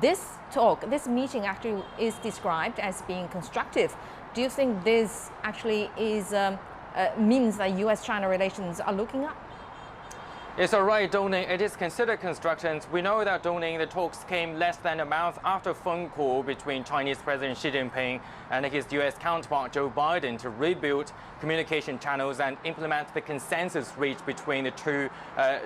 this meeting actually is described as being constructive. Do you think this actually is means that U.S.-China relations are looking up? Yes, all right, Dongning. It is considered constructive. We know that, Dongning, the talks came less than a month after a phone call between Chinese President Xi Jinping and his U.S. counterpart Joe Biden to rebuild communication channels and implement the consensus reached between the two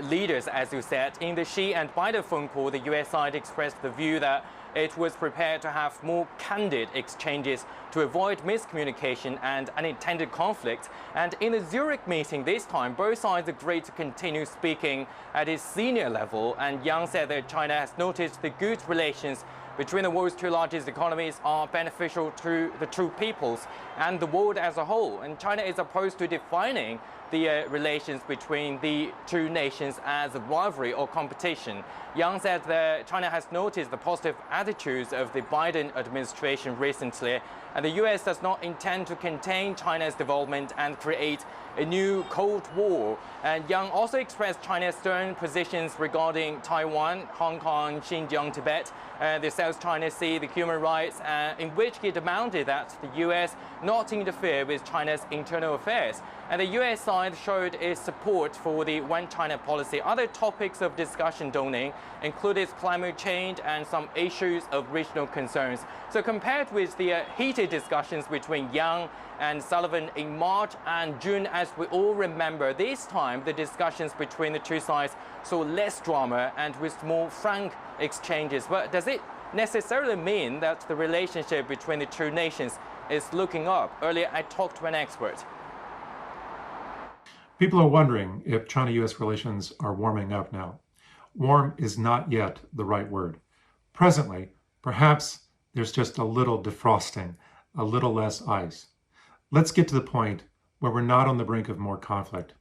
leaders, as you said. In the Xi and Biden phone call, the U.S. side expressed the view that it was prepared to have more candid exchanges to avoid miscommunication and unintended conflict. And in the Zurich meeting this time, both sides agreed to continue speaking at a senior level. And Yang said that China has noticed the good relations between the world's two largest economies are beneficial to the two peoples and the world as a whole. And China is opposed to defining the relations between the two nations as a rivalry or competition. Yang said that China has noticed the positive attitudes of the Biden administration recently, and the U.S. does not intend to contain China's development and create a new Cold War. And Yang also expressed China's stern positions regarding Taiwan, Hong Kong, Xinjiang, Tibet, the South China Sea, the human rights, in which he demanded that the U.S. not interfere with China's internal affairs. And the U.S. side showed its support for the One China policy. Other topics of discussion, Dongning, included climate change and some issues of regional concerns. So compared with the heated discussions between Yang and Sullivan in March and June, as we all remember, this time the discussions between the two sides saw less drama and with more frank exchanges. But does it necessarily mean that the relationship between the two nations is looking up? Earlier, I talked to an expert. People are wondering if China-U.S. relations are warming up now. Warm is not yet the right word. Presently, perhaps there's just a little defrosting, a little less ice. Let's get to the point where we're not on the brink of more conflict.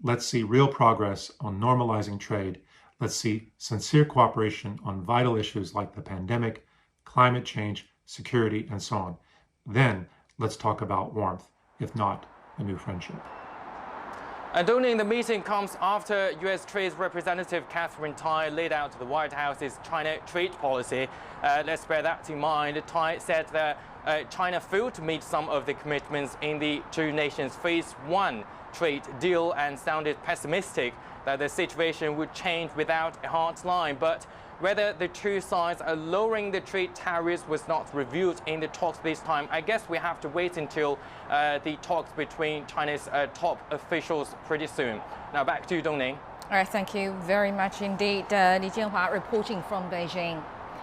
Let's see real progress on normalizing trade. Let's see sincere cooperation on vital issues like the pandemic, climate change, security, and so on. Then let's talk about warmth, if not a new friendship. And Dongning, the meeting comes after U.S. Trade Representative Catherine Tai laid out the White House's China trade policy. Let's bear that in mind. Tai said that China failed to meet some of the commitments in the two nations' Phase 1 trade deal and sounded pessimistic that the situation would change without a hard line. But whether the two sides are lowering the trade tariffs was not revealed in the talks this time. I guess we have to wait until the talks between China's top officials pretty soon. Now back to you, Dongning. All right, thank you very much indeed. Li Jianhua reporting from Beijing.